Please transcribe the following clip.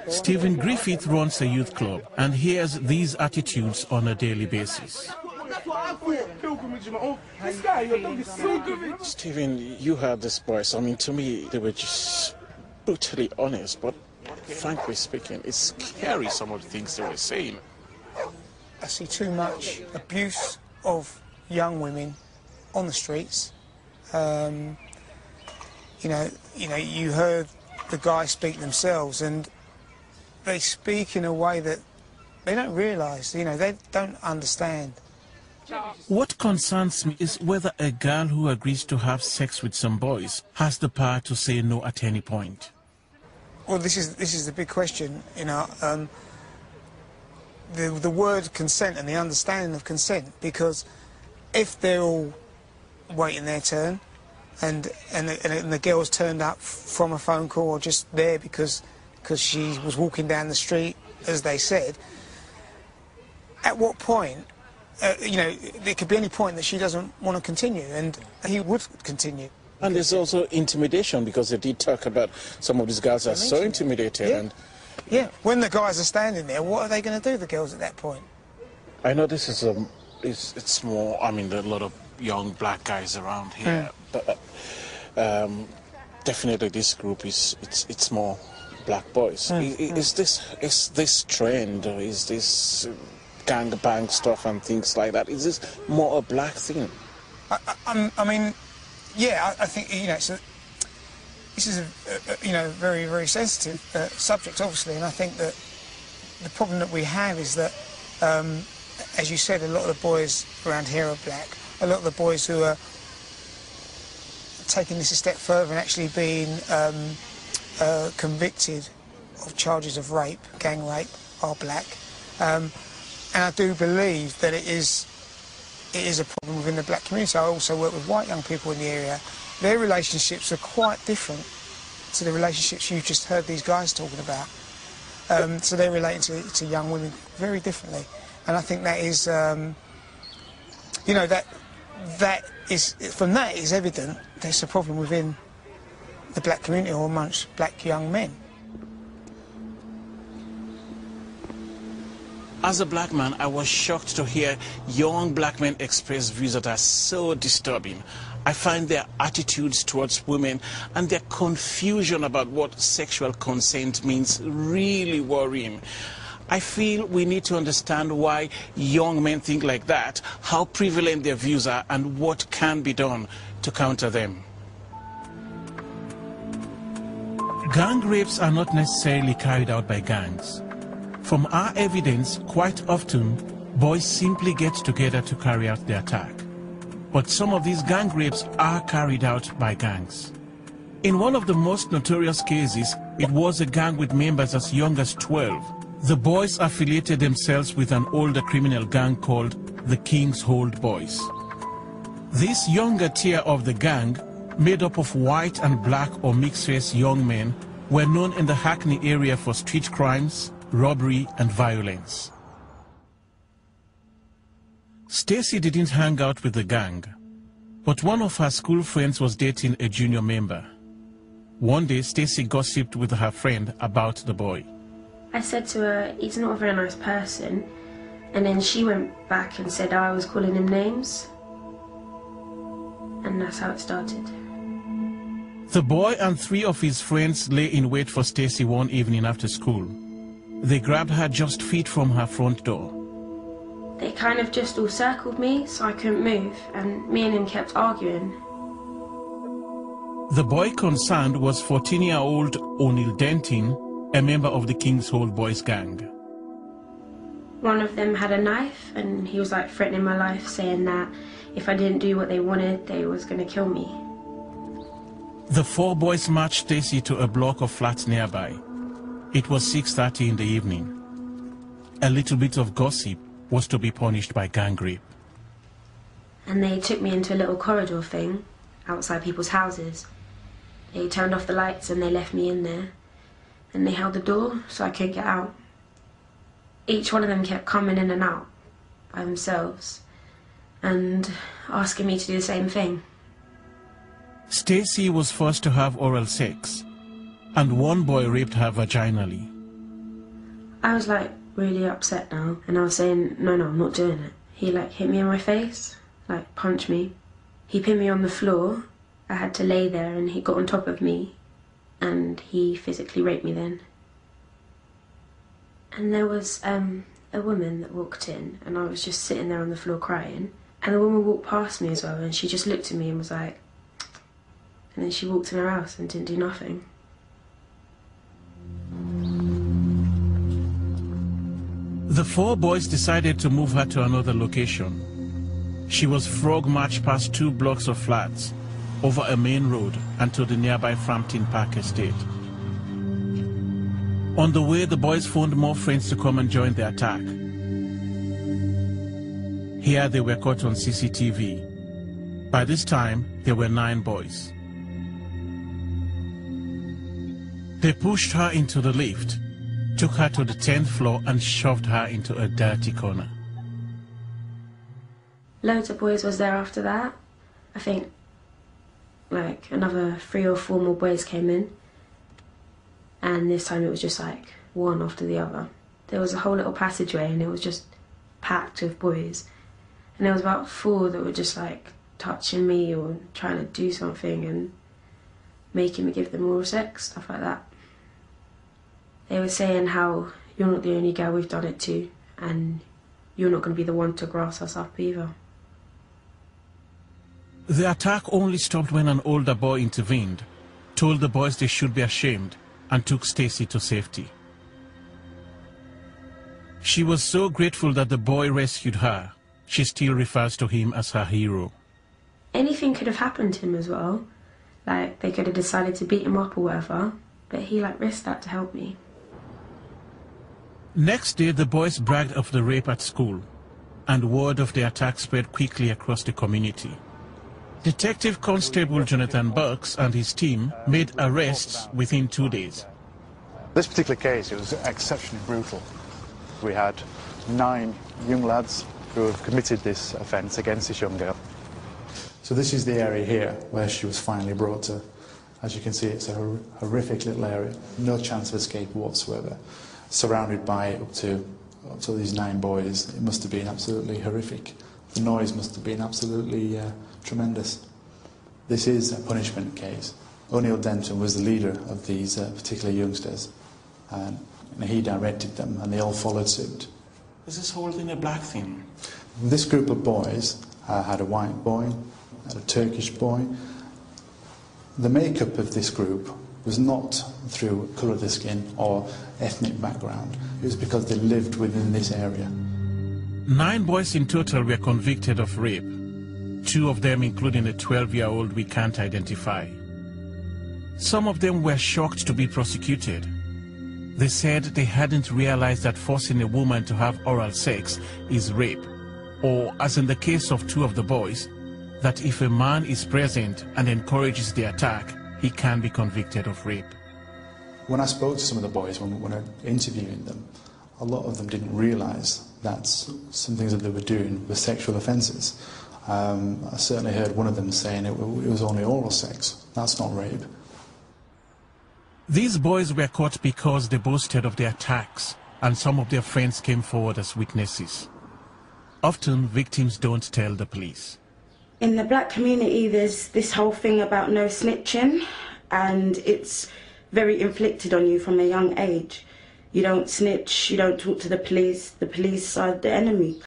Stephen Griffith runs a youth club and hears these attitudes on a daily basis. Stephen, you heard these boys. I mean, to me, they were just brutally honest, but frankly speaking, it's scary, some of the things they were saying. I see too much abuse of young women on the streets. You heard the guys speak themselves, and they speak in a way that they don't realise, they don't understand. What concerns me is whether a girl who agrees to have sex with some boys has the power to say no at any point. Well, this is the big question, the word consent and the understanding of consent, because if they're all waiting their turn and the girl's turned up from a phone call or just there because she was walking down the street, as they said, at what point, there could be any point that she doesn't want to continue, and he would continue. And there's also intimidation, because they did talk about some of these girls are so intimidated. Yeah. And yeah, when the guys are standing there, what are they going to do, the girls, at that point? I know this is it's more, I mean, there are a lot of young black guys around here, but definitely this group it's more black boys. Is this trend, or is this gangbang stuff and things like that, is this more a black thing? I mean, yeah, I think, this is a very, very sensitive subject, obviously, and I think that the problem that we have is that, as you said, a lot of the boys around here are black. A lot of the boys who are taking this a step further and actually being convicted of charges of rape, gang rape, are black. And I do believe that it is a problem within the black community. I also work with white young people in the area. Their relationships are quite different to the relationships you just heard these guys talking about. So they're relating to young women very differently. And I think that is, that is, from that is evident there's a problem within the black community or amongst black young men. As a black man, I was shocked to hear young black men express views that are so disturbing. I find their attitudes towards women and their confusion about what sexual consent means really worrying. I feel we need to understand why young men think like that, how prevalent their views are, and what can be done to counter them. Gang rapes are not necessarily carried out by gangs. From our evidence, quite often, boys simply get together to carry out the attack. But some of these gang rapes are carried out by gangs. In one of the most notorious cases, it was a gang with members as young as 12. The boys affiliated themselves with an older criminal gang called the King's Hold Boys. This younger tier of the gang, made up of white and black or mixed-race young men, were known in the Hackney area for street crimes, robbery and violence. Stacy didn't hang out with the gang, but one of her school friends was dating a junior member. One day, Stacy gossiped with her friend about the boy. I said to her, he's not a very nice person, and then she went back and said I was calling him names, and that's how it started. The boy and 3 of his friends lay in wait for Stacy one evening after school. They grabbed her just feet from her front door. They kind of just all circled me so I couldn't move, and me and him kept arguing. The boy concerned was 14-year-old O'Neill Denton, a member of the King's Hold Boys gang. One of them had a knife, and he was like threatening my life, saying that if I didn't do what they wanted, they was going to kill me. The 4 boys marched Stacy to a block of flats nearby. It was 6:30 in the evening. A little bit of gossip was to be punished by gang rape. And they took me into a little corridor thing outside people's houses. They turned off the lights and they left me in there. And they held the door so I couldn't get out. Each one of them kept coming in and out by themselves and asking me to do the same thing. Stacy was forced to have oral sex, and one boy raped her vaginally. I was like really upset now, and I was saying, no, I'm not doing it. He like hit me in my face, like punched me. He pinned me on the floor. I had to lay there, and he got on top of me, and he physically raped me then. And there was a woman that walked in, and I was just sitting there on the floor crying, and the woman walked past me as well, and she just looked at me and was like, and then she walked in her house and didn't do nothing. The four boys decided to move her to another location. She was frog marched past 2 blocks of flats, over a main road and to the nearby Frampton Park estate. On the way, the boys phoned more friends to come and join the attack. Here they were caught on CCTV. By this time, there were 9 boys. They pushed her into the lift, took her to the 10th floor and shoved her into a dirty corner. Loads of boys was there after that. I think like another 3 or 4 more boys came in, and this time it was just like one after the other. There was a whole little passageway and it was just packed with boys, and there was about 4 that were just like touching me or trying to do something and making me give them oral sex, stuff like that. They were saying how you're not the only girl we've done it to, and you're not going to be the one to grass us up either. The attack only stopped when an older boy intervened, told the boys they should be ashamed, and took Stacy to safety. She was so grateful that the boy rescued her, she still refers to him as her hero. Anything could have happened to him as well. Like, they could have decided to beat him up or whatever, but he like risked that to help me. Next day, the boys bragged of the rape at school, and word of the attack spread quickly across the community. Detective Constable Jonathan Burks and his team made arrests within 2 days. This particular case, it was exceptionally brutal. We had 9 young lads who have committed this offence against this young girl. So this is the area here where she was finally brought to. As you can see, it's a horrific little area, no chance of escape whatsoever. Surrounded by up to these 9 boys, it must have been absolutely horrific. The noise must have been absolutely tremendous. This is a punishment case. O'Neill Denton was the leader of these particular youngsters, and he directed them, and they all followed suit. Is this whole thing a black thing? This group of boys had a white boy, had a Turkish boy. The makeup of this group was not through colour of the skin or ethnic background. It was because they lived within this area. 9 boys in total were convicted of rape, 2 of them including a 12-year-old we can't identify. Some of them were shocked to be prosecuted. They said they hadn't realized that forcing a woman to have oral sex is rape, or, as in the case of 2 of the boys, that if a man is present and encourages the attack, he can be convicted of rape. When I spoke to some of the boys, when I was interviewing them, a lot of them didn't realise that some things that they were doing were sexual offences. I certainly heard one of them saying it was only oral sex. That's not rape. These boys were caught because they boasted of the attacks, and some of their friends came forward as witnesses. Often, victims don't tell the police. In the black community, there's this whole thing about no snitching, and it's very inflicted on you from a young age. You don't snitch, you don't talk to the police are the enemy.